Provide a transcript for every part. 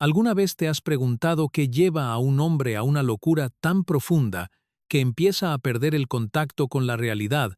¿Alguna vez te has preguntado qué lleva a un hombre a una locura tan profunda que empieza a perder el contacto con la realidad,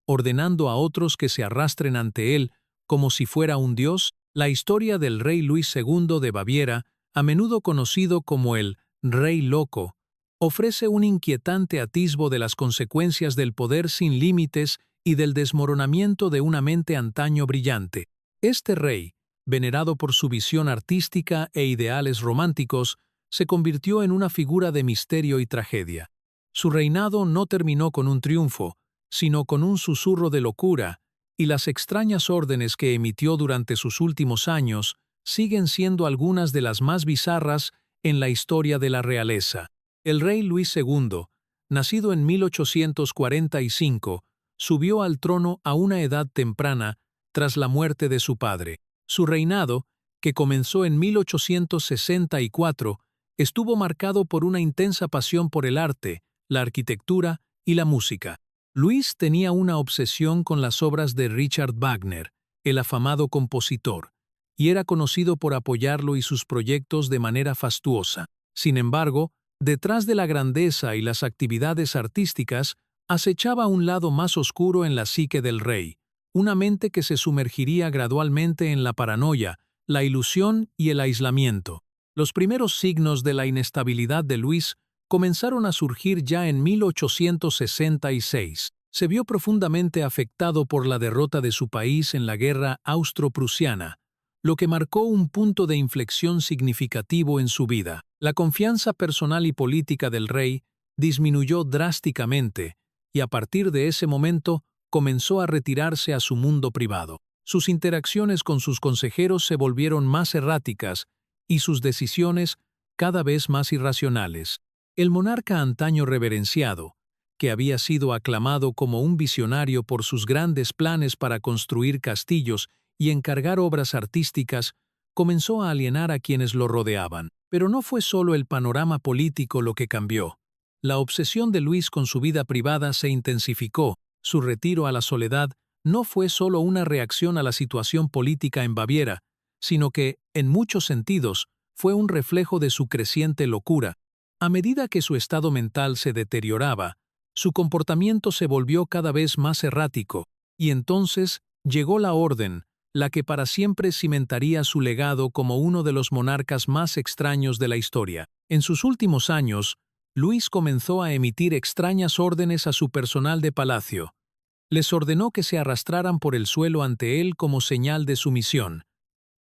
ordenando a otros que se arrastren ante él como si fuera un dios? La historia del rey Luis II de Baviera, a menudo conocido como el Rey Loco, ofrece un inquietante atisbo de las consecuencias del poder sin límites y del desmoronamiento de una mente antaño brillante. Este rey, venerado por su visión artística e ideales románticos, se convirtió en una figura de misterio y tragedia. Su reinado no terminó con un triunfo, sino con un susurro de locura, y las extrañas órdenes que emitió durante sus últimos años siguen siendo algunas de las más bizarras en la historia de la realeza. El rey Luis II, nacido en 1845, subió al trono a una edad temprana tras la muerte de su padre. Su reinado, que comenzó en 1864, estuvo marcado por una intensa pasión por el arte, la arquitectura y la música. Luis tenía una obsesión con las obras de Richard Wagner, el afamado compositor, y era conocido por apoyarlo y sus proyectos de manera fastuosa. Sin embargo, detrás de la grandeza y las actividades artísticas, acechaba un lado más oscuro en la psique del rey, una mente que se sumergiría gradualmente en la paranoia, la ilusión y el aislamiento. Los primeros signos de la inestabilidad de Luis comenzaron a surgir ya en 1866. Se vio profundamente afectado por la derrota de su país en la guerra austro-prusiana, lo que marcó un punto de inflexión significativo en su vida. La confianza personal y política del rey disminuyó drásticamente, y a partir de ese momento comenzó a retirarse a su mundo privado. Sus interacciones con sus consejeros se volvieron más erráticas y sus decisiones cada vez más irracionales. El monarca antaño reverenciado, que había sido aclamado como un visionario por sus grandes planes para construir castillos y encargar obras artísticas, comenzó a alienar a quienes lo rodeaban. Pero no fue solo el panorama político lo que cambió. La obsesión de Luis con su vida privada se intensificó. Su retiro a la soledad no fue solo una reacción a la situación política en Baviera, sino que, en muchos sentidos, fue un reflejo de su creciente locura. A medida que su estado mental se deterioraba, su comportamiento se volvió cada vez más errático, y entonces llegó la orden, la que para siempre cimentaría su legado como uno de los monarcas más extraños de la historia. En sus últimos años, Luis comenzó a emitir extrañas órdenes a su personal de palacio. Les ordenó que se arrastraran por el suelo ante él como señal de sumisión.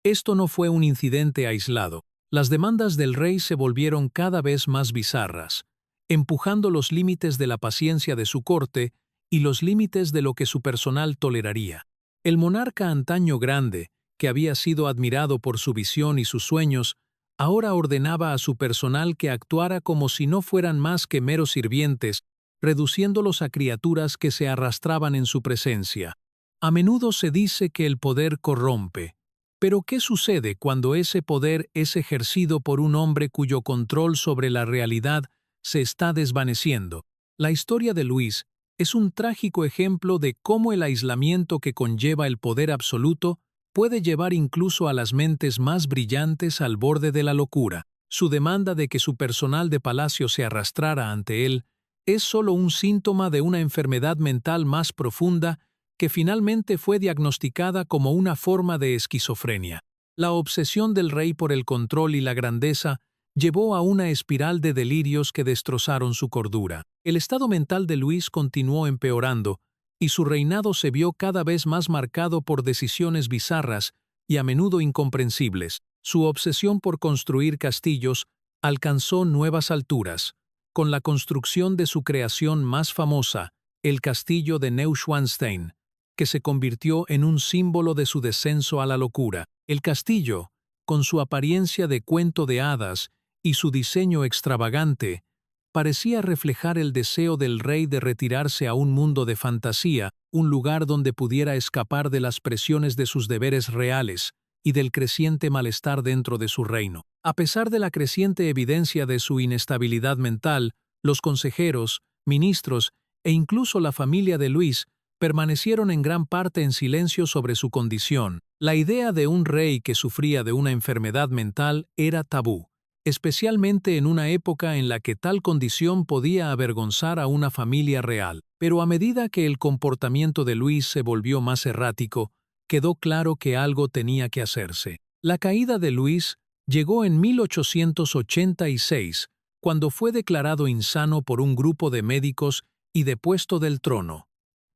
Esto no fue un incidente aislado. Las demandas del rey se volvieron cada vez más bizarras, empujando los límites de la paciencia de su corte y los límites de lo que su personal toleraría. El monarca antaño grande, que había sido admirado por su visión y sus sueños, ahora ordenaba a su personal que actuara como si no fueran más que meros sirvientes, reduciéndolos a criaturas que se arrastraban en su presencia. A menudo se dice que el poder corrompe. Pero ¿qué sucede cuando ese poder es ejercido por un hombre cuyo control sobre la realidad se está desvaneciendo? La historia de Luis es un trágico ejemplo de cómo el aislamiento que conlleva el poder absoluto puede llevar incluso a las mentes más brillantes al borde de la locura. Su demanda de que su personal de palacio se arrastrara ante él es solo un síntoma de una enfermedad mental más profunda que finalmente fue diagnosticada como una forma de esquizofrenia. La obsesión del rey por el control y la grandeza llevó a una espiral de delirios que destrozaron su cordura. El estado mental de Luis continuó empeorando, y su reinado se vio cada vez más marcado por decisiones bizarras y a menudo incomprensibles. Su obsesión por construir castillos alcanzó nuevas alturas, con la construcción de su creación más famosa, el castillo de Neuschwanstein, que se convirtió en un símbolo de su descenso a la locura. El castillo, con su apariencia de cuento de hadas y su diseño extravagante, parecía reflejar el deseo del rey de retirarse a un mundo de fantasía, un lugar donde pudiera escapar de las presiones de sus deberes reales y del creciente malestar dentro de su reino. A pesar de la creciente evidencia de su inestabilidad mental, los consejeros, ministros e incluso la familia de Luis permanecieron en gran parte en silencio sobre su condición. La idea de un rey que sufría de una enfermedad mental era tabú, especialmente en una época en la que tal condición podía avergonzar a una familia real. Pero a medida que el comportamiento de Luis se volvió más errático, quedó claro que algo tenía que hacerse. La caída de Luis llegó en 1886, cuando fue declarado insano por un grupo de médicos y depuesto del trono.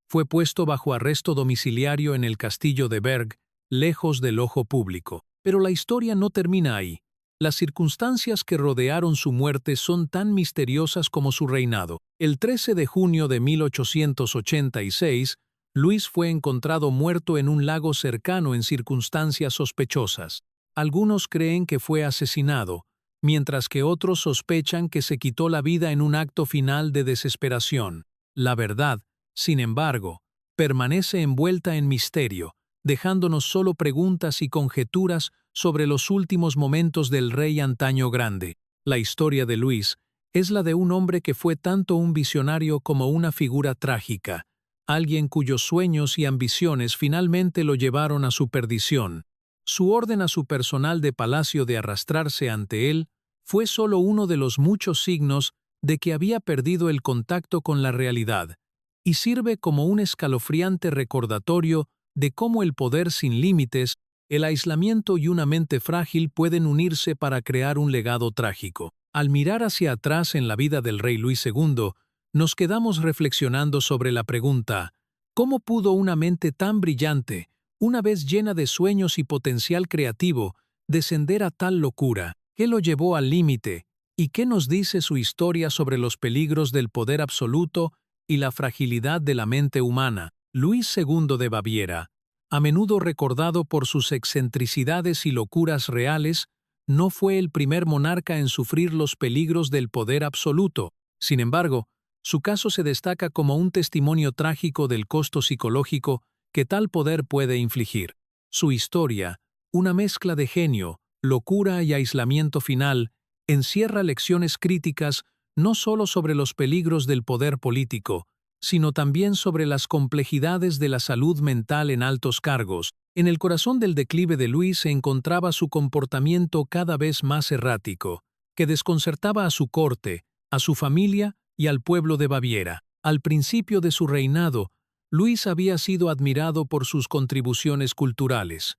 Fue puesto bajo arresto domiciliario en el castillo de Berg, lejos del ojo público. Pero la historia no termina ahí. Las circunstancias que rodearon su muerte son tan misteriosas como su reinado. El 13 de junio de 1886, Luis fue encontrado muerto en un lago cercano en circunstancias sospechosas. Algunos creen que fue asesinado, mientras que otros sospechan que se quitó la vida en un acto final de desesperación. La verdad, sin embargo, permanece envuelta en misterio, dejándonos solo preguntas y conjeturas sobre los últimos momentos del rey antaño grande. La historia de Luis es la de un hombre que fue tanto un visionario como una figura trágica, alguien cuyos sueños y ambiciones finalmente lo llevaron a su perdición. Su orden a su personal de palacio de arrastrarse ante él fue solo uno de los muchos signos de que había perdido el contacto con la realidad, y sirve como un escalofriante recordatorio de cómo el poder sin límites, el aislamiento y una mente frágil pueden unirse para crear un legado trágico. Al mirar hacia atrás en la vida del rey Luis II, nos quedamos reflexionando sobre la pregunta: ¿cómo pudo una mente tan brillante, una vez llena de sueños y potencial creativo, descender a tal locura? ¿Qué lo llevó al límite? ¿Y qué nos dice su historia sobre los peligros del poder absoluto y la fragilidad de la mente humana? Luis II de Baviera, a menudo recordado por sus excentricidades y locuras reales, no fue el primer monarca en sufrir los peligros del poder absoluto. Sin embargo, su caso se destaca como un testimonio trágico del costo psicológico que tal poder puede infligir. Su historia, una mezcla de genio, locura y aislamiento final, encierra lecciones críticas no solo sobre los peligros del poder político, sino también sobre las complejidades de la salud mental en altos cargos. En el corazón del declive de Luis se encontraba su comportamiento cada vez más errático, que desconcertaba a su corte, a su familia y al pueblo de Baviera. Al principio de su reinado, Luis había sido admirado por sus contribuciones culturales.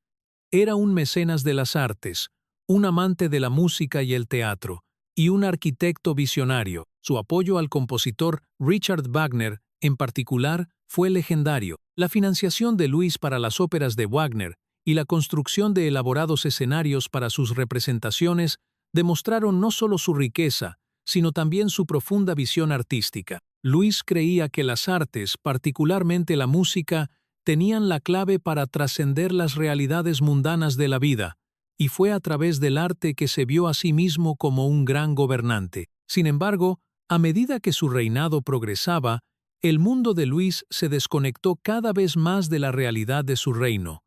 Era un mecenas de las artes, un amante de la música y el teatro, y un arquitecto visionario. Su apoyo al compositor Richard Wagner, en particular, fue legendario. La financiación de Luis para las óperas de Wagner y la construcción de elaborados escenarios para sus representaciones demostraron no solo su riqueza, sino también su profunda visión artística. Luis creía que las artes, particularmente la música, tenían la clave para trascender las realidades mundanas de la vida, y fue a través del arte que se vio a sí mismo como un gran gobernante. Sin embargo, a medida que su reinado progresaba, el mundo de Luis se desconectó cada vez más de la realidad de su reino.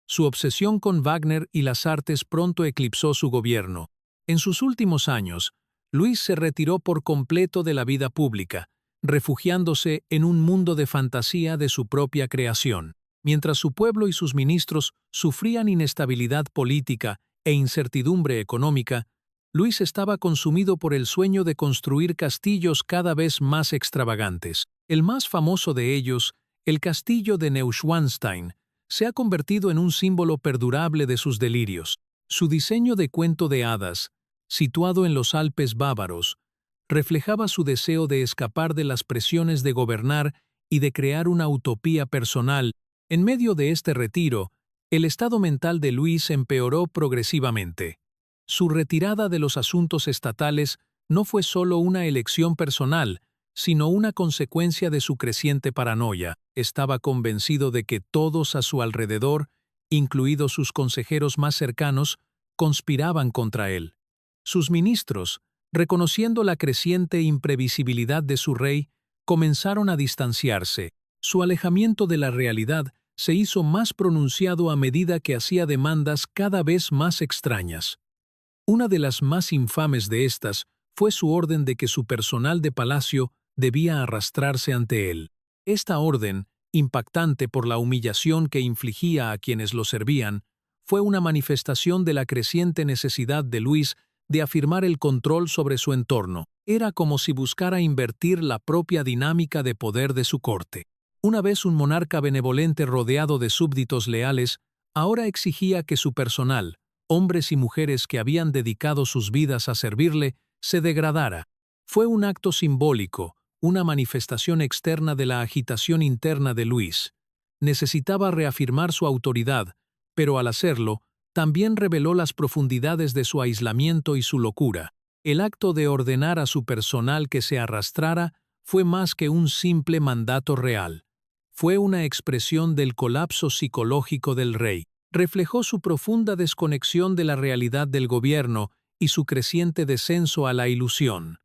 Su obsesión con Wagner y las artes pronto eclipsó su gobierno. En sus últimos años, Luis se retiró por completo de la vida pública, refugiándose en un mundo de fantasía de su propia creación. Mientras su pueblo y sus ministros sufrían inestabilidad política e incertidumbre económica, Luis estaba consumido por el sueño de construir castillos cada vez más extravagantes. El más famoso de ellos, el castillo de Neuschwanstein, se ha convertido en un símbolo perdurable de sus delirios. Su diseño de cuento de hadas, situado en los Alpes bávaros, reflejaba su deseo de escapar de las presiones de gobernar y de crear una utopía personal. En medio de este retiro, el estado mental de Luis empeoró progresivamente. Su retirada de los asuntos estatales no fue solo una elección personal, sino una consecuencia de su creciente paranoia. Estaba convencido de que todos a su alrededor, incluidos sus consejeros más cercanos, conspiraban contra él. Sus ministros, reconociendo la creciente imprevisibilidad de su rey, comenzaron a distanciarse. Su alejamiento de la realidad se hizo más pronunciado a medida que hacía demandas cada vez más extrañas. Una de las más infames de estas fue su orden de que su personal de palacio debía arrastrarse ante él. Esta orden, impactante por la humillación que infligía a quienes lo servían, fue una manifestación de la creciente necesidad de Luis de afirmar el control sobre su entorno. Era como si buscara invertir la propia dinámica de poder de su corte. Una vez un monarca benevolente rodeado de súbditos leales, ahora exigía que su personal, hombres y mujeres que habían dedicado sus vidas a servirle, se degradara. Fue un acto simbólico, una manifestación externa de la agitación interna de Luis. Necesitaba reafirmar su autoridad, pero al hacerlo, también reveló las profundidades de su aislamiento y su locura. El acto de ordenar a su personal que se arrastrara fue más que un simple mandato real. Fue una expresión del colapso psicológico del rey. Reflejó su profunda desconexión de la realidad del gobierno y su creciente descenso a la ilusión.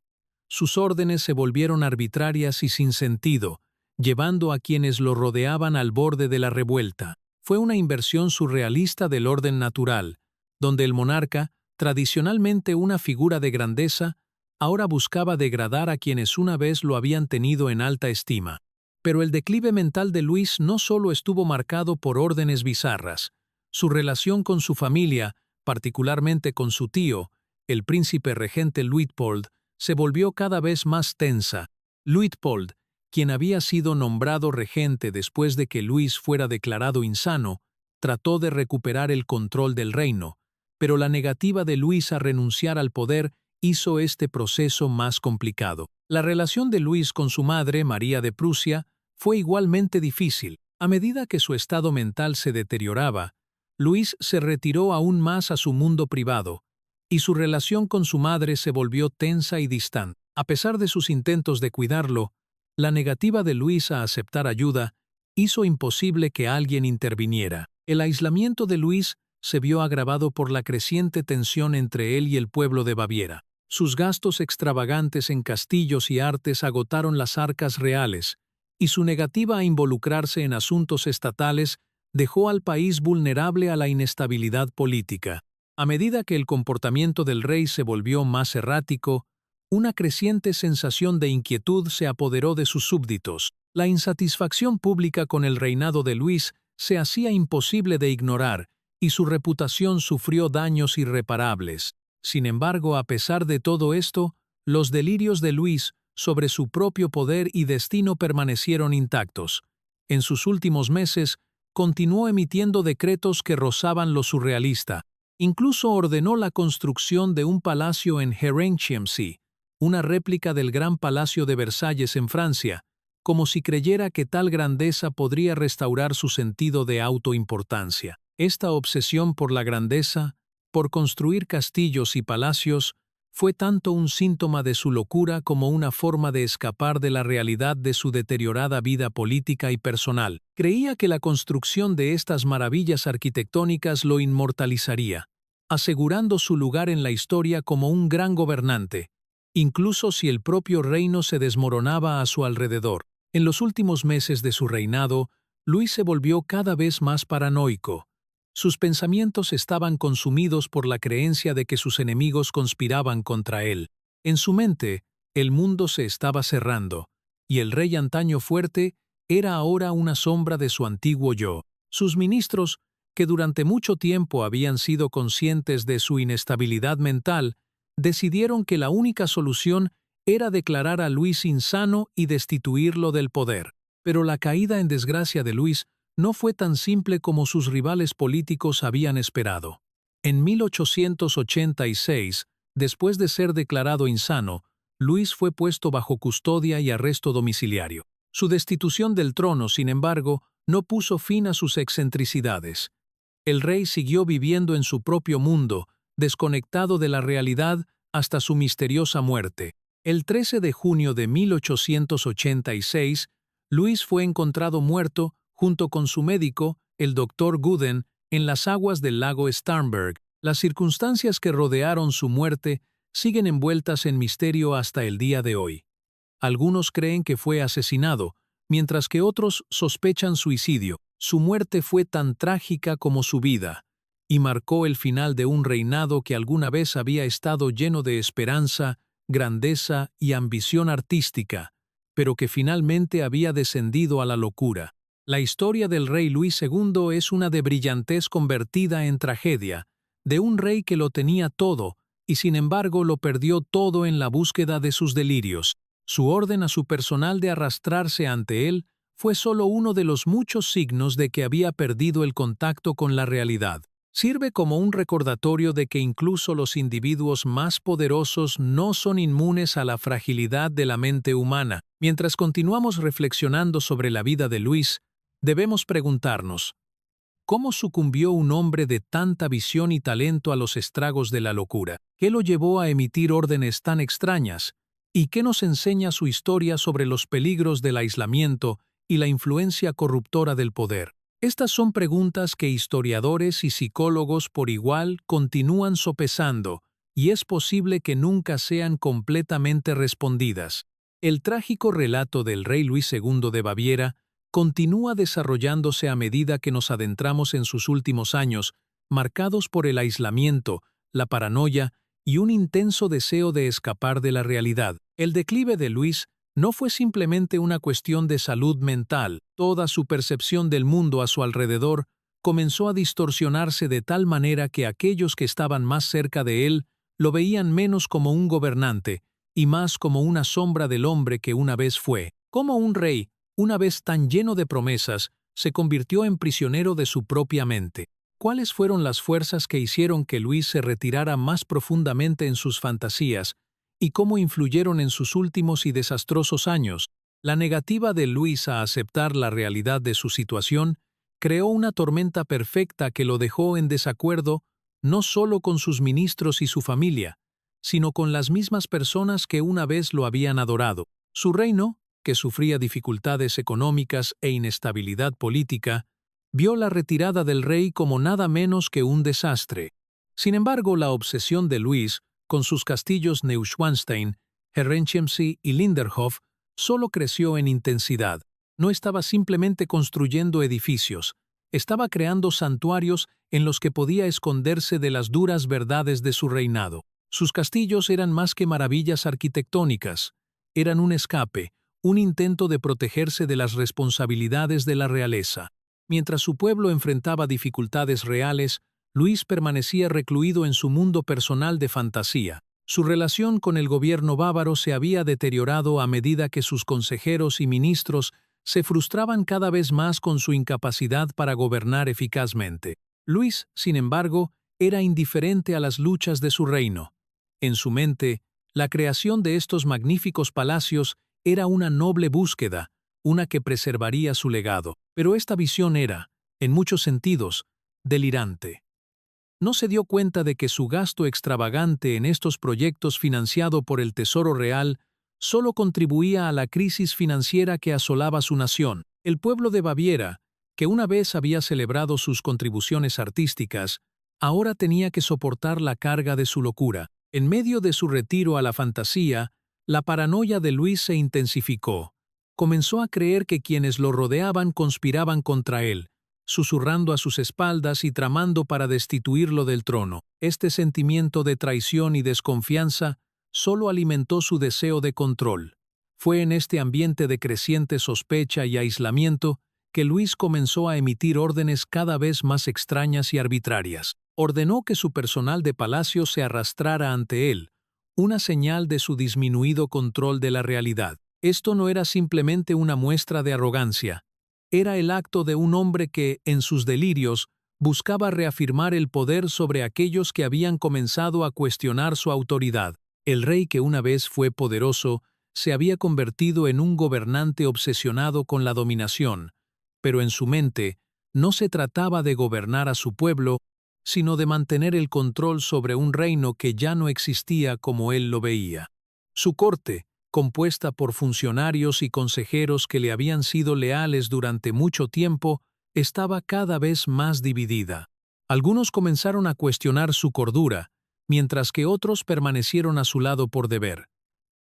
Sus órdenes se volvieron arbitrarias y sin sentido, llevando a quienes lo rodeaban al borde de la revuelta. Fue una inversión surrealista del orden natural, donde el monarca, tradicionalmente una figura de grandeza, ahora buscaba degradar a quienes una vez lo habían tenido en alta estima. Pero el declive mental de Luis no solo estuvo marcado por órdenes bizarras. Su relación con su familia, particularmente con su tío, el príncipe regente Luitpold, se volvió cada vez más tensa. Luitpold, quien había sido nombrado regente después de que Luis fuera declarado insano, trató de recuperar el control del reino, pero la negativa de Luis a renunciar al poder hizo este proceso más complicado. La relación de Luis con su madre, María de Prusia, fue igualmente difícil. A medida que su estado mental se deterioraba, Luis se retiró aún más a su mundo privado, y su relación con su madre se volvió tensa y distante. A pesar de sus intentos de cuidarlo, la negativa de Luis a aceptar ayuda hizo imposible que alguien interviniera. El aislamiento de Luis se vio agravado por la creciente tensión entre él y el pueblo de Baviera. Sus gastos extravagantes en castillos y artes agotaron las arcas reales, y su negativa a involucrarse en asuntos estatales dejó al país vulnerable a la inestabilidad política. A medida que el comportamiento del rey se volvió más errático, una creciente sensación de inquietud se apoderó de sus súbditos. La insatisfacción pública con el reinado de Luis se hacía imposible de ignorar, y su reputación sufrió daños irreparables. Sin embargo, a pesar de todo esto, los delirios de Luis sobre su propio poder y destino permanecieron intactos. En sus últimos meses, continuó emitiendo decretos que rozaban lo surrealista. Incluso ordenó la construcción de un palacio en Herrenchiemsee, una réplica del Gran Palacio de Versalles en Francia, como si creyera que tal grandeza podría restaurar su sentido de autoimportancia. Esta obsesión por la grandeza, por construir castillos y palacios, fue tanto un síntoma de su locura como una forma de escapar de la realidad de su deteriorada vida política y personal. Creía que la construcción de estas maravillas arquitectónicas lo inmortalizaría, asegurando su lugar en la historia como un gran gobernante, incluso si el propio reino se desmoronaba a su alrededor. En los últimos meses de su reinado, Luis se volvió cada vez más paranoico. Sus pensamientos estaban consumidos por la creencia de que sus enemigos conspiraban contra él. En su mente, el mundo se estaba cerrando, y el rey antaño fuerte era ahora una sombra de su antiguo yo. Sus ministros, que durante mucho tiempo habían sido conscientes de su inestabilidad mental, decidieron que la única solución era declarar a Luis insano y destituirlo del poder. Pero la caída en desgracia de Luis no fue tan simple como sus rivales políticos habían esperado. En 1886, después de ser declarado insano, Luis fue puesto bajo custodia y arresto domiciliario. Su destitución del trono, sin embargo, no puso fin a sus excentricidades. El rey siguió viviendo en su propio mundo, desconectado de la realidad hasta su misteriosa muerte. El 13 de junio de 1886, Luis fue encontrado muerto junto con su médico, el doctor Guden, en las aguas del lago Starnberg. Las circunstancias que rodearon su muerte siguen envueltas en misterio hasta el día de hoy. Algunos creen que fue asesinado, mientras que otros sospechan suicidio. Su muerte fue tan trágica como su vida, y marcó el final de un reinado que alguna vez había estado lleno de esperanza, grandeza y ambición artística, pero que finalmente había descendido a la locura. La historia del rey Luis II es una de brillantez convertida en tragedia, de un rey que lo tenía todo, y sin embargo lo perdió todo en la búsqueda de sus delirios. Su orden a su personal de arrastrarse ante él fue solo uno de los muchos signos de que había perdido el contacto con la realidad. Sirve como un recordatorio de que incluso los individuos más poderosos no son inmunes a la fragilidad de la mente humana. Mientras continuamos reflexionando sobre la vida de Luis, debemos preguntarnos, ¿cómo sucumbió un hombre de tanta visión y talento a los estragos de la locura? ¿Qué lo llevó a emitir órdenes tan extrañas? ¿Y qué nos enseña su historia sobre los peligros del aislamiento y la influencia corruptora del poder? Estas son preguntas que historiadores y psicólogos por igual continúan sopesando, y es posible que nunca sean completamente respondidas. El trágico relato del rey Luis II de Baviera continúa desarrollándose a medida que nos adentramos en sus últimos años, marcados por el aislamiento, la paranoia y un intenso deseo de escapar de la realidad. El declive de Luis no fue simplemente una cuestión de salud mental. Toda su percepción del mundo a su alrededor comenzó a distorsionarse de tal manera que aquellos que estaban más cerca de él lo veían menos como un gobernante y más como una sombra del hombre que una vez fue. Como un rey, una vez tan lleno de promesas, se convirtió en prisionero de su propia mente. ¿Cuáles fueron las fuerzas que hicieron que Luis se retirara más profundamente en sus fantasías y cómo influyeron en sus últimos y desastrosos años? La negativa de Luis a aceptar la realidad de su situación creó una tormenta perfecta que lo dejó en desacuerdo no solo con sus ministros y su familia, sino con las mismas personas que una vez lo habían adorado. Su reino, que sufría dificultades económicas e inestabilidad política, vio la retirada del rey como nada menos que un desastre. Sin embargo, la obsesión de Luis, con sus castillos Neuschwanstein, Herrenchiemsee y Linderhof, solo creció en intensidad. No estaba simplemente construyendo edificios, estaba creando santuarios en los que podía esconderse de las duras verdades de su reinado. Sus castillos eran más que maravillas arquitectónicas, eran un escape, un intento de protegerse de las responsabilidades de la realeza. Mientras su pueblo enfrentaba dificultades reales, Luis permanecía recluido en su mundo personal de fantasía. Su relación con el gobierno bávaro se había deteriorado a medida que sus consejeros y ministros se frustraban cada vez más con su incapacidad para gobernar eficazmente. Luis, sin embargo, era indiferente a las luchas de su reino. En su mente, la creación de estos magníficos palacios era una noble búsqueda, una que preservaría su legado. Pero esta visión era, en muchos sentidos, delirante. No se dio cuenta de que su gasto extravagante en estos proyectos financiado por el Tesoro Real solo contribuía a la crisis financiera que asolaba su nación. El pueblo de Baviera, que una vez había celebrado sus contribuciones artísticas, ahora tenía que soportar la carga de su locura. En medio de su retiro a la fantasía, la paranoia de Luis se intensificó. Comenzó a creer que quienes lo rodeaban conspiraban contra él, susurrando a sus espaldas y tramando para destituirlo del trono. Este sentimiento de traición y desconfianza solo alimentó su deseo de control. Fue en este ambiente de creciente sospecha y aislamiento que Luis comenzó a emitir órdenes cada vez más extrañas y arbitrarias. Ordenó que su personal de palacio se arrastrara ante él, una señal de su disminuido control de la realidad. Esto no era simplemente una muestra de arrogancia, era el acto de un hombre que, en sus delirios, buscaba reafirmar el poder sobre aquellos que habían comenzado a cuestionar su autoridad. El rey que una vez fue poderoso se había convertido en un gobernante obsesionado con la dominación, pero en su mente no se trataba de gobernar a su pueblo, sino de mantener el control sobre un reino que ya no existía como él lo veía. Su corte, compuesta por funcionarios y consejeros que le habían sido leales durante mucho tiempo, estaba cada vez más dividida. Algunos comenzaron a cuestionar su cordura, mientras que otros permanecieron a su lado por deber.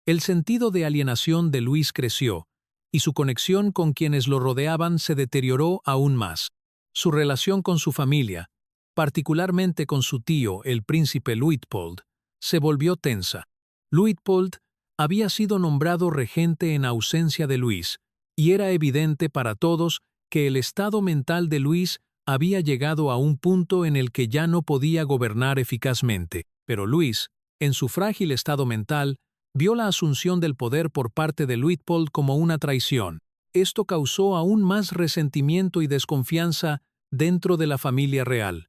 El sentido de alienación de Luis creció, y su conexión con quienes lo rodeaban se deterioró aún más. Su relación con su familia, particularmente con su tío, el príncipe Luitpold, se volvió tensa. Luitpold había sido nombrado regente en ausencia de Luis, y era evidente para todos que el estado mental de Luis había llegado a un punto en el que ya no podía gobernar eficazmente. Pero Luis, en su frágil estado mental, vio la asunción del poder por parte de Luitpold como una traición. Esto causó aún más resentimiento y desconfianza dentro de la familia real,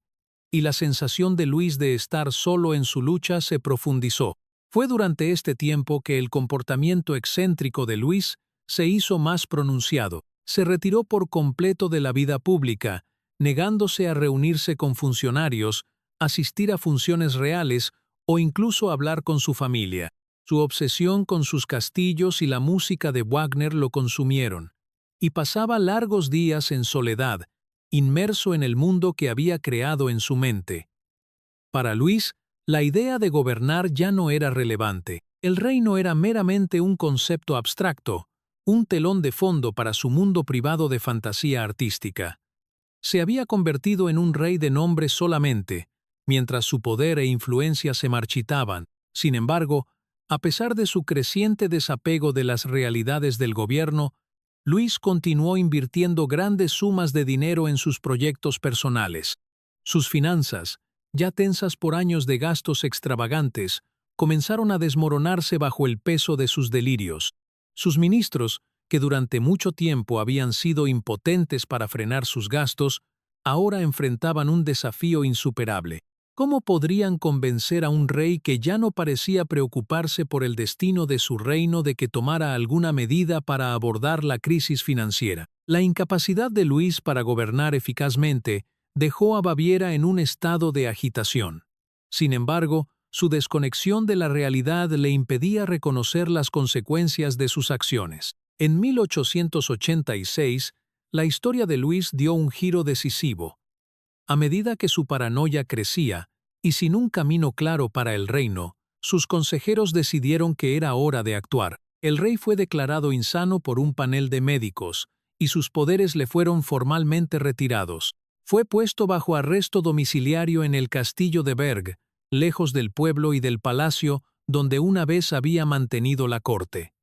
y la sensación de Luis de estar solo en su lucha se profundizó. Fue durante este tiempo que el comportamiento excéntrico de Luis se hizo más pronunciado. Se retiró por completo de la vida pública, negándose a reunirse con funcionarios, asistir a funciones reales o incluso hablar con su familia. Su obsesión con sus castillos y la música de Wagner lo consumieron, y pasaba largos días en soledad, inmerso en el mundo que había creado en su mente. Para Luis, la idea de gobernar ya no era relevante. El reino era meramente un concepto abstracto, un telón de fondo para su mundo privado de fantasía artística. Se había convertido en un rey de nombre solamente, mientras su poder e influencia se marchitaban. Sin embargo, a pesar de su creciente desapego de las realidades del gobierno, Luis continuó invirtiendo grandes sumas de dinero en sus proyectos personales. Sus finanzas, ya tensas por años de gastos extravagantes, comenzaron a desmoronarse bajo el peso de sus delirios. Sus ministros, que durante mucho tiempo habían sido impotentes para frenar sus gastos, ahora enfrentaban un desafío insuperable. ¿Cómo podrían convencer a un rey que ya no parecía preocuparse por el destino de su reino de que tomara alguna medida para abordar la crisis financiera? La incapacidad de Luis para gobernar eficazmente dejó a Baviera en un estado de agitación. Sin embargo, su desconexión de la realidad le impedía reconocer las consecuencias de sus acciones. En 1886, la historia de Luis dio un giro decisivo. A medida que su paranoia crecía, y sin un camino claro para el reino, sus consejeros decidieron que era hora de actuar. El rey fue declarado insano por un panel de médicos, y sus poderes le fueron formalmente retirados. Fue puesto bajo arresto domiciliario en el castillo de Berg, lejos del pueblo y del palacio donde una vez había mantenido la corte.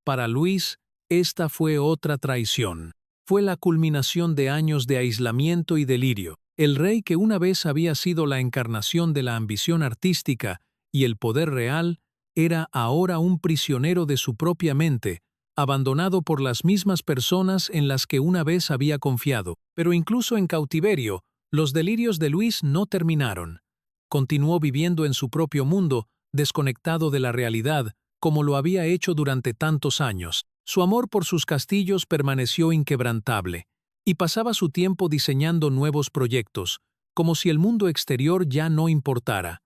Para Luis, esta fue otra traición. Fue la culminación de años de aislamiento y delirio. El rey que una vez había sido la encarnación de la ambición artística y el poder real, era ahora un prisionero de su propia mente, abandonado por las mismas personas en las que una vez había confiado. Pero incluso en cautiverio, los delirios de Luis no terminaron. Continuó viviendo en su propio mundo, desconectado de la realidad, como lo había hecho durante tantos años. Su amor por sus castillos permaneció inquebrantable, y pasaba su tiempo diseñando nuevos proyectos, como si el mundo exterior ya no importara.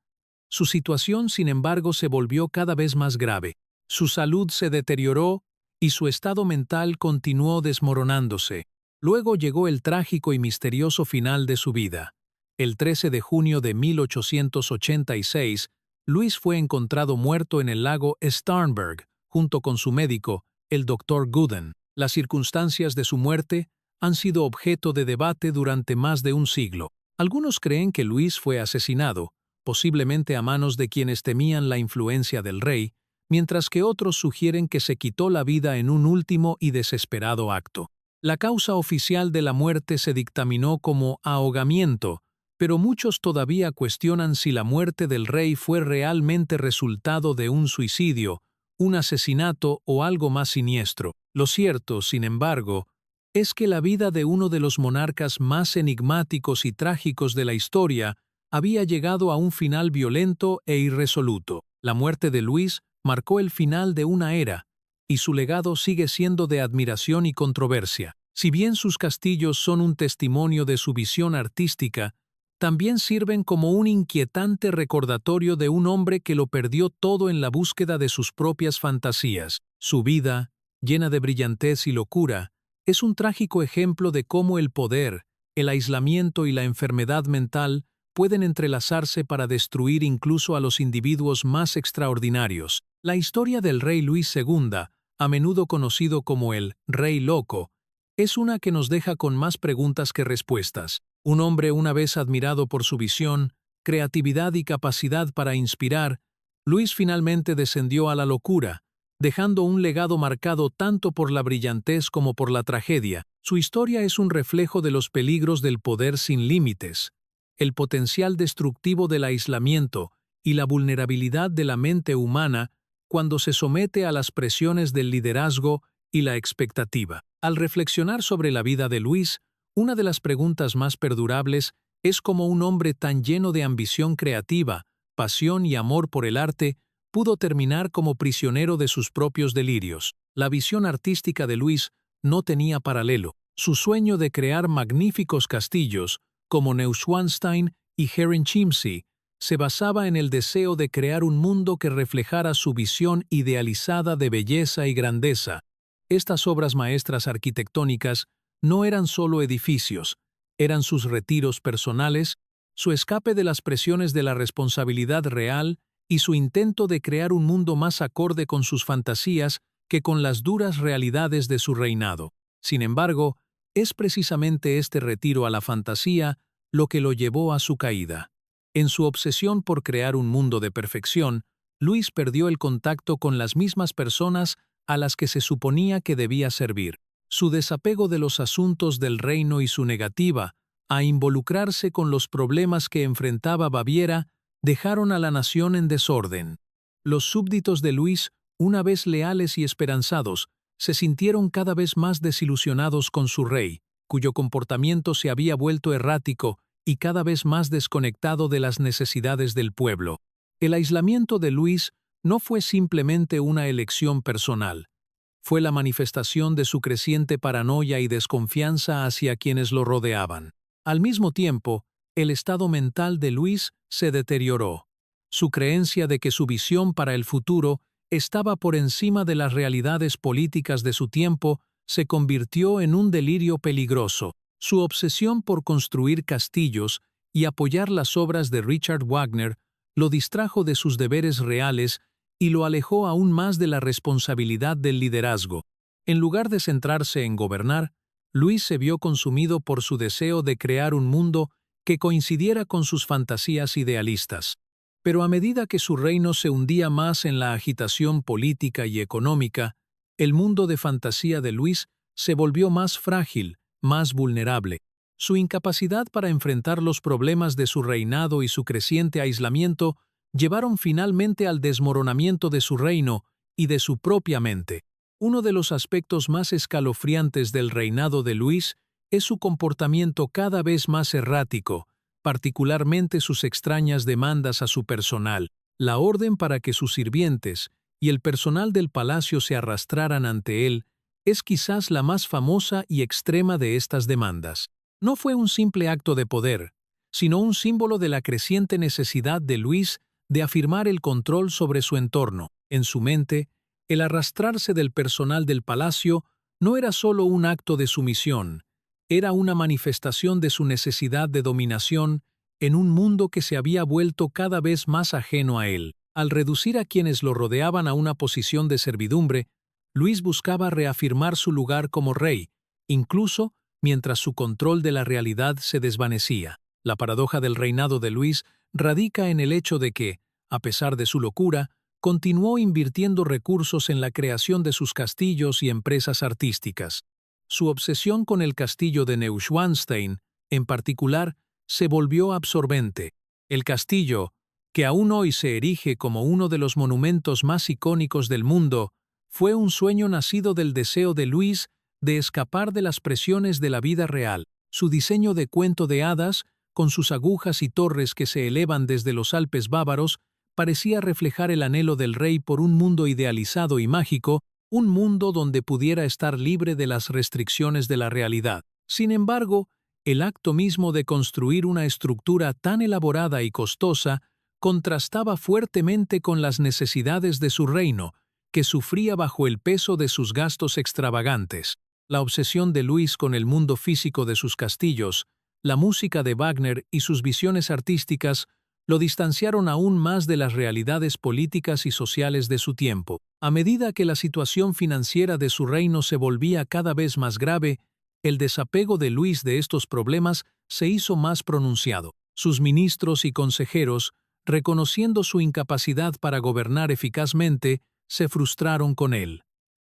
Su situación, sin embargo, se volvió cada vez más grave. Su salud se deterioró y su estado mental continuó desmoronándose. Luego llegó el trágico y misterioso final de su vida. El 13 de junio de 1886, Luis fue encontrado muerto en el lago Starnberg, junto con su médico, el Dr. Gooden. Las circunstancias de su muerte han sido objeto de debate durante más de un siglo. Algunos creen que Luis fue asesinado, posiblemente a manos de quienes temían la influencia del rey, mientras que otros sugieren que se quitó la vida en un último y desesperado acto. La causa oficial de la muerte se dictaminó como ahogamiento, pero muchos todavía cuestionan si la muerte del rey fue realmente resultado de un suicidio, un asesinato o algo más siniestro. Lo cierto, sin embargo, es que la vida de uno de los monarcas más enigmáticos y trágicos de la historia había llegado a un final violento e irresoluto. La muerte de Luis marcó el final de una era, y su legado sigue siendo de admiración y controversia. Si bien sus castillos son un testimonio de su visión artística, también sirven como un inquietante recordatorio de un hombre que lo perdió todo en la búsqueda de sus propias fantasías. Su vida, llena de brillantez y locura, es un trágico ejemplo de cómo el poder, el aislamiento y la enfermedad mental pueden entrelazarse para destruir incluso a los individuos más extraordinarios. La historia del rey Luis II, a menudo conocido como el Rey Loco, es una que nos deja con más preguntas que respuestas. Un hombre una vez admirado por su visión, creatividad y capacidad para inspirar, Luis finalmente descendió a la locura, dejando un legado marcado tanto por la brillantez como por la tragedia. Su historia es un reflejo de los peligros del poder sin límites, el potencial destructivo del aislamiento y la vulnerabilidad de la mente humana cuando se somete a las presiones del liderazgo y la expectativa. Al reflexionar sobre la vida de Luis, una de las preguntas más perdurables es cómo un hombre tan lleno de ambición creativa, pasión y amor por el arte pudo terminar como prisionero de sus propios delirios. La visión artística de Luis no tenía paralelo. Su sueño de crear magníficos castillos, como Neuschwanstein y Herrenchiemsee, se basaba en el deseo de crear un mundo que reflejara su visión idealizada de belleza y grandeza. Estas obras maestras arquitectónicas no eran solo edificios, eran sus retiros personales, su escape de las presiones de la responsabilidad real y su intento de crear un mundo más acorde con sus fantasías que con las duras realidades de su reinado. Sin embargo, es precisamente este retiro a la fantasía lo que lo llevó a su caída. En su obsesión por crear un mundo de perfección, Luis perdió el contacto con las mismas personas a las que se suponía que debía servir. Su desapego de los asuntos del reino y su negativa a involucrarse con los problemas que enfrentaba Baviera dejaron a la nación en desorden. Los súbditos de Luis, una vez leales y esperanzados, se sintieron cada vez más desilusionados con su rey, cuyo comportamiento se había vuelto errático y cada vez más desconectado de las necesidades del pueblo. El aislamiento de Luis no fue simplemente una elección personal. Fue la manifestación de su creciente paranoia y desconfianza hacia quienes lo rodeaban. Al mismo tiempo, el estado mental de Luis se deterioró. Su creencia de que su visión para el futuro estaba por encima de las realidades políticas de su tiempo se convirtió en un delirio peligroso. Su obsesión por construir castillos y apoyar las obras de Richard Wagner lo distrajo de sus deberes reales y lo alejó aún más de la responsabilidad del liderazgo. En lugar de centrarse en gobernar, Luis se vio consumido por su deseo de crear un mundo que coincidiera con sus fantasías idealistas. Pero a medida que su reino se hundía más en la agitación política y económica, el mundo de fantasía de Luis se volvió más frágil, más vulnerable. Su incapacidad para enfrentar los problemas de su reinado y su creciente aislamiento llevaron finalmente al desmoronamiento de su reino y de su propia mente. Uno de los aspectos más escalofriantes del reinado de Luis es su comportamiento cada vez más errático, particularmente sus extrañas demandas a su personal. La orden para que sus sirvientes y el personal del palacio se arrastraran ante él es quizás la más famosa y extrema de estas demandas. No fue un simple acto de poder, sino un símbolo de la creciente necesidad de Luis de afirmar el control sobre su entorno. En su mente, el arrastrarse del personal del palacio no era solo un acto de sumisión, era una manifestación de su necesidad de dominación en un mundo que se había vuelto cada vez más ajeno a él. Al reducir a quienes lo rodeaban a una posición de servidumbre, Luis buscaba reafirmar su lugar como rey, incluso mientras su control de la realidad se desvanecía. La paradoja del reinado de Luis radica en el hecho de que, a pesar de su locura, continuó invirtiendo recursos en la creación de sus castillos y empresas artísticas. Su obsesión con el castillo de Neuschwanstein, en particular, se volvió absorbente. El castillo, que aún hoy se erige como uno de los monumentos más icónicos del mundo, fue un sueño nacido del deseo de Luis de escapar de las presiones de la vida real. Su diseño de cuento de hadas, con sus agujas y torres que se elevan desde los Alpes bávaros, parecía reflejar el anhelo del rey por un mundo idealizado y mágico, un mundo donde pudiera estar libre de las restricciones de la realidad. Sin embargo, el acto mismo de construir una estructura tan elaborada y costosa contrastaba fuertemente con las necesidades de su reino, que sufría bajo el peso de sus gastos extravagantes. La obsesión de Luis con el mundo físico de sus castillos, la música de Wagner y sus visiones artísticas lo distanciaron aún más de las realidades políticas y sociales de su tiempo. A medida que la situación financiera de su reino se volvía cada vez más grave, el desapego de Luis de estos problemas se hizo más pronunciado. Sus ministros y consejeros, reconociendo su incapacidad para gobernar eficazmente, se frustraron con él.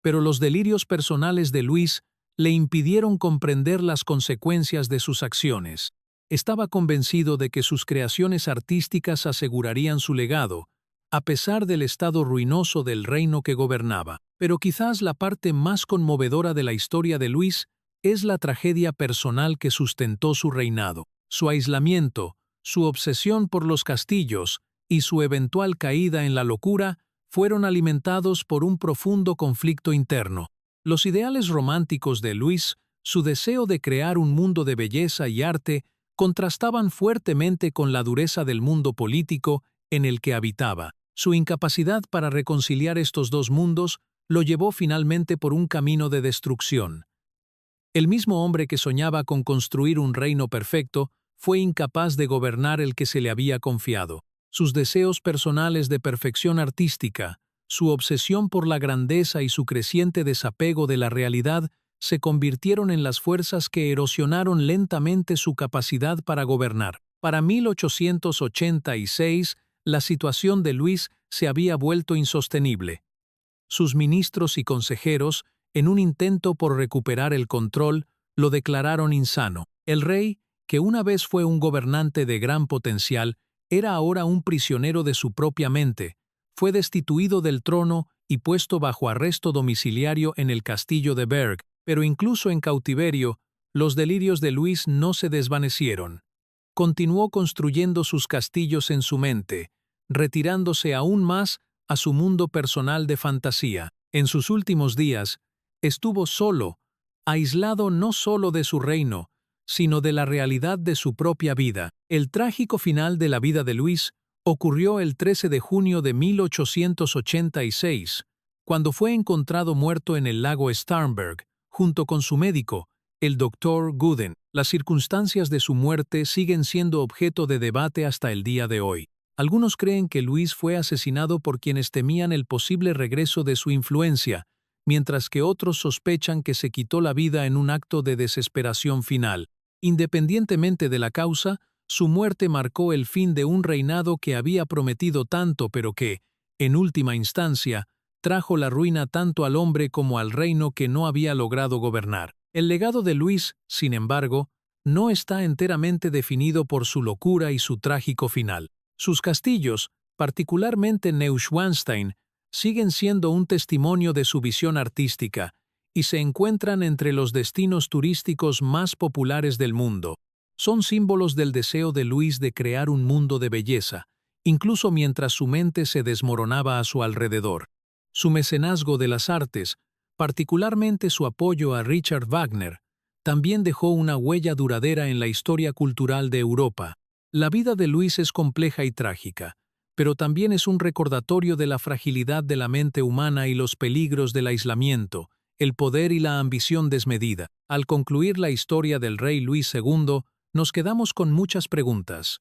Pero los delirios personales de Luis le impidieron comprender las consecuencias de sus acciones. Estaba convencido de que sus creaciones artísticas asegurarían su legado, a pesar del estado ruinoso del reino que gobernaba. Pero quizás la parte más conmovedora de la historia de Luis es la tragedia personal que sustentó su reinado. Su aislamiento, su obsesión por los castillos y su eventual caída en la locura fueron alimentados por un profundo conflicto interno. Los ideales románticos de Luis, su deseo de crear un mundo de belleza y arte, contrastaban fuertemente con la dureza del mundo político en el que habitaba. Su incapacidad para reconciliar estos dos mundos lo llevó finalmente por un camino de destrucción. El mismo hombre que soñaba con construir un reino perfecto fue incapaz de gobernar el que se le había confiado. Sus deseos personales de perfección artística, su obsesión por la grandeza y su creciente desapego de la realidad se convirtieron en las fuerzas que erosionaron lentamente su capacidad para gobernar. Para 1886, la situación de Luis se había vuelto insostenible. Sus ministros y consejeros, en un intento por recuperar el control, lo declararon insano. El rey, que una vez fue un gobernante de gran potencial, era ahora un prisionero de su propia mente. Fue destituido del trono y puesto bajo arresto domiciliario en el castillo de Berg, pero incluso en cautiverio, los delirios de Luis no se desvanecieron. Continuó construyendo sus castillos en su mente, retirándose aún más a su mundo personal de fantasía. En sus últimos días, estuvo solo, aislado no solo de su reino, sino de la realidad de su propia vida. El trágico final de la vida de Luis ocurrió el 13 de junio de 1886, cuando fue encontrado muerto en el lago Starnberg, junto con su médico, el doctor Gooden. Las circunstancias de su muerte siguen siendo objeto de debate hasta el día de hoy. Algunos creen que Luis fue asesinado por quienes temían el posible regreso de su influencia, mientras que otros sospechan que se quitó la vida en un acto de desesperación final. Independientemente de la causa, su muerte marcó el fin de un reinado que había prometido tanto pero que, en última instancia, trajo la ruina tanto al hombre como al reino que no había logrado gobernar. El legado de Luis, sin embargo, no está enteramente definido por su locura y su trágico final. Sus castillos, particularmente Neuschwanstein, siguen siendo un testimonio de su visión artística y se encuentran entre los destinos turísticos más populares del mundo. Son símbolos del deseo de Luis de crear un mundo de belleza, incluso mientras su mente se desmoronaba a su alrededor. Su mecenazgo de las artes, particularmente su apoyo a Richard Wagner, también dejó una huella duradera en la historia cultural de Europa. La vida de Luis es compleja y trágica, pero también es un recordatorio de la fragilidad de la mente humana y los peligros del aislamiento, el poder y la ambición desmedida. Al concluir la historia del rey Luis II, nos quedamos con muchas preguntas.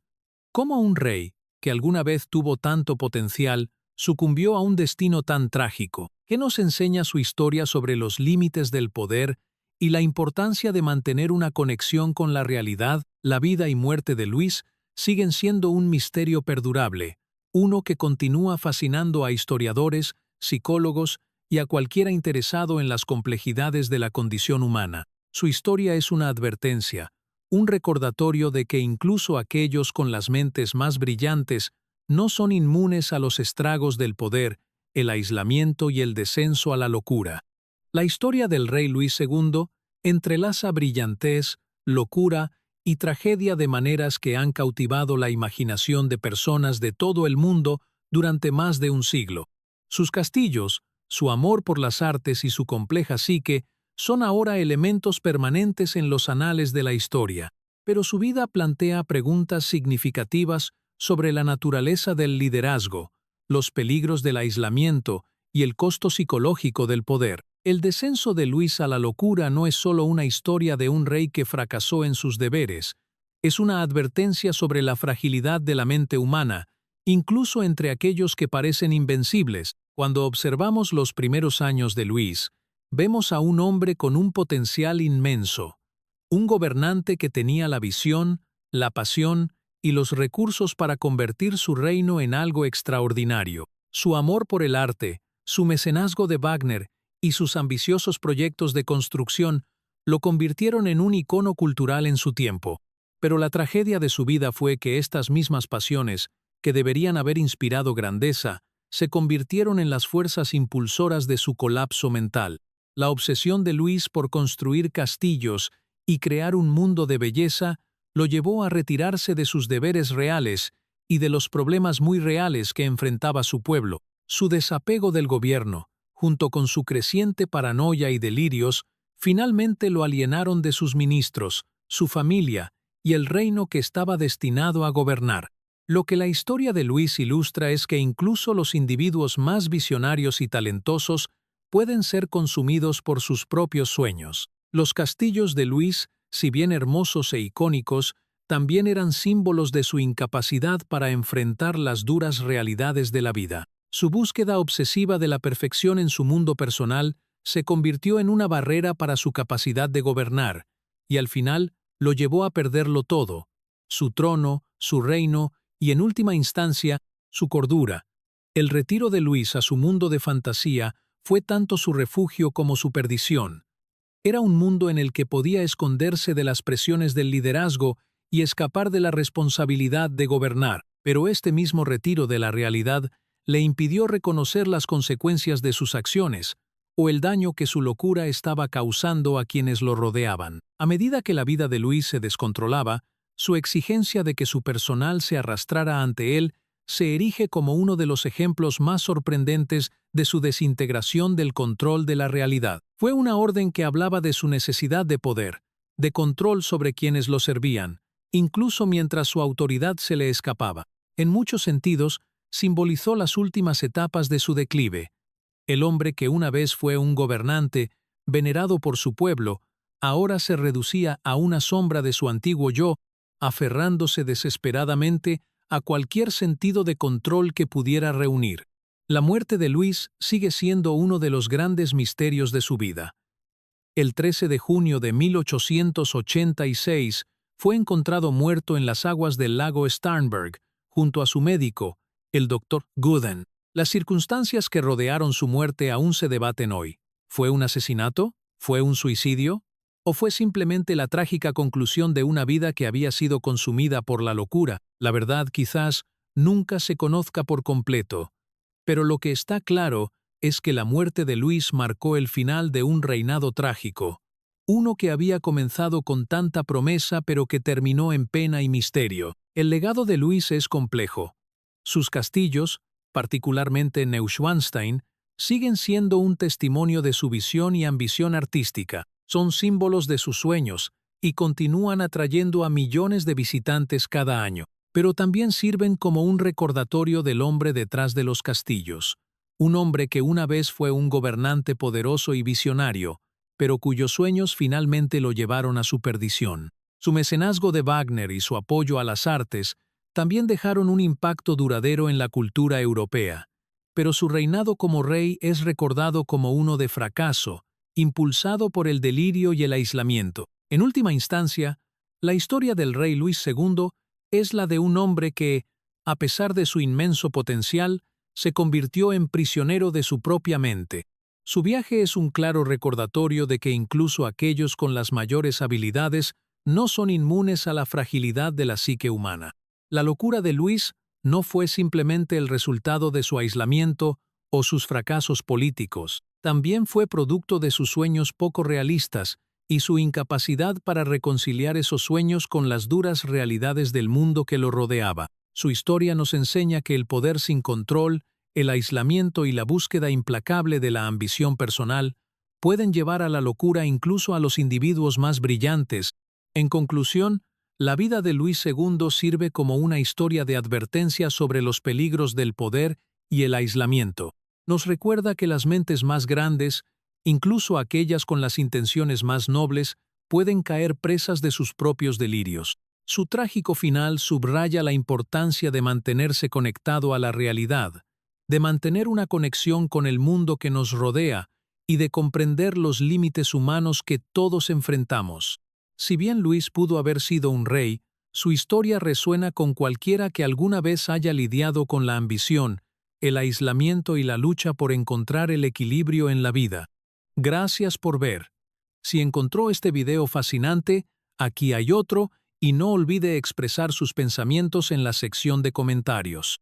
¿Cómo un rey, que alguna vez tuvo tanto potencial, sucumbió a un destino tan trágico? ¿Qué nos enseña su historia sobre los límites del poder y la importancia de mantener una conexión con la realidad? La vida y muerte de Luis siguen siendo un misterio perdurable, uno que continúa fascinando a historiadores, psicólogos y a cualquiera interesado en las complejidades de la condición humana. Su historia es una advertencia, un recordatorio de que incluso aquellos con las mentes más brillantes no son inmunes a los estragos del poder, el aislamiento y el descenso a la locura. La historia del rey Luis II entrelaza brillantez, locura y tragedia de maneras que han cautivado la imaginación de personas de todo el mundo durante más de un siglo. Sus castillos, su amor por las artes y su compleja psique son ahora elementos permanentes en los anales de la historia, pero su vida plantea preguntas significativas sobre la naturaleza del liderazgo, los peligros del aislamiento y el costo psicológico del poder. El descenso de Luis a la locura no es solo una historia de un rey que fracasó en sus deberes, es una advertencia sobre la fragilidad de la mente humana, incluso entre aquellos que parecen invencibles. Cuando observamos los primeros años de Luis, vemos a un hombre con un potencial inmenso, un gobernante que tenía la visión, la pasión y los recursos para convertir su reino en algo extraordinario. Su amor por el arte, su mecenazgo de Wagner y sus ambiciosos proyectos de construcción lo convirtieron en un icono cultural en su tiempo. Pero la tragedia de su vida fue que estas mismas pasiones, que deberían haber inspirado grandeza, se convirtieron en las fuerzas impulsoras de su colapso mental. La obsesión de Luis por construir castillos y crear un mundo de belleza lo llevó a retirarse de sus deberes reales y de los problemas muy reales que enfrentaba su pueblo. Su desapego del gobierno, junto con su creciente paranoia y delirios, finalmente lo alienaron de sus ministros, su familia y el reino que estaba destinado a gobernar. Lo que la historia de Luis ilustra es que incluso los individuos más visionarios y talentosos pueden ser consumidos por sus propios sueños. Los castillos de Luis, si bien hermosos e icónicos, también eran símbolos de su incapacidad para enfrentar las duras realidades de la vida. Su búsqueda obsesiva de la perfección en su mundo personal se convirtió en una barrera para su capacidad de gobernar, y al final lo llevó a perderlo todo: su trono, su reino y, en última instancia, su cordura. El retiro de Luis a su mundo de fantasía fue tanto su refugio como su perdición. Era un mundo en el que podía esconderse de las presiones del liderazgo y escapar de la responsabilidad de gobernar, pero este mismo retiro de la realidad le impidió reconocer las consecuencias de sus acciones o el daño que su locura estaba causando a quienes lo rodeaban. A medida que la vida de Luis se descontrolaba, su exigencia de que su personal se arrastrara ante él se erige como uno de los ejemplos más sorprendentes de su desintegración del control de la realidad. Fue una orden que hablaba de su necesidad de poder, de control sobre quienes lo servían, incluso mientras su autoridad se le escapaba. En muchos sentidos, simbolizó las últimas etapas de su declive. El hombre que una vez fue un gobernante, venerado por su pueblo, ahora se reducía a una sombra de su antiguo yo, aferrándose desesperadamente a cualquier sentido de control que pudiera reunir. La muerte de Luis sigue siendo uno de los grandes misterios de su vida. El 13 de junio de 1886 fue encontrado muerto en las aguas del lago Starnberg, junto a su médico, el Dr. Gooden. Las circunstancias que rodearon su muerte aún se debaten hoy. ¿Fue un asesinato? ¿Fue un suicidio? ¿O fue simplemente la trágica conclusión de una vida que había sido consumida por la locura? La verdad, quizás, nunca se conozca por completo. Pero lo que está claro es que la muerte de Luis marcó el final de un reinado trágico, uno que había comenzado con tanta promesa pero que terminó en pena y misterio. El legado de Luis es complejo. Sus castillos, particularmente Neuschwanstein, siguen siendo un testimonio de su visión y ambición artística. Son símbolos de sus sueños y continúan atrayendo a millones de visitantes cada año, pero también sirven como un recordatorio del hombre detrás de los castillos, un hombre que una vez fue un gobernante poderoso y visionario, pero cuyos sueños finalmente lo llevaron a su perdición. Su mecenazgo de Wagner y su apoyo a las artes también dejaron un impacto duradero en la cultura europea, pero su reinado como rey es recordado como uno de fracaso, impulsado por el delirio y el aislamiento. En última instancia, la historia del rey Luis II es la de un hombre que, a pesar de su inmenso potencial, se convirtió en prisionero de su propia mente. Su viaje es un claro recordatorio de que incluso aquellos con las mayores habilidades no son inmunes a la fragilidad de la psique humana. La locura de Luis no fue simplemente el resultado de su aislamiento o sus fracasos políticos, también fue producto de sus sueños poco realistas y su incapacidad para reconciliar esos sueños con las duras realidades del mundo que lo rodeaba. Su historia nos enseña que el poder sin control, el aislamiento y la búsqueda implacable de la ambición personal pueden llevar a la locura incluso a los individuos más brillantes. En conclusión, la vida de Luis II sirve como una historia de advertencia sobre los peligros del poder y el aislamiento. Nos recuerda que las mentes más grandes, incluso aquellas con las intenciones más nobles, pueden caer presas de sus propios delirios. Su trágico final subraya la importancia de mantenerse conectado a la realidad, de mantener una conexión con el mundo que nos rodea y de comprender los límites humanos que todos enfrentamos. Si bien Luis pudo haber sido un rey, su historia resuena con cualquiera que alguna vez haya lidiado con la ambición, el aislamiento y la lucha por encontrar el equilibrio en la vida. Gracias por ver. Si encontró este video fascinante, aquí hay otro, y no olvide expresar sus pensamientos en la sección de comentarios.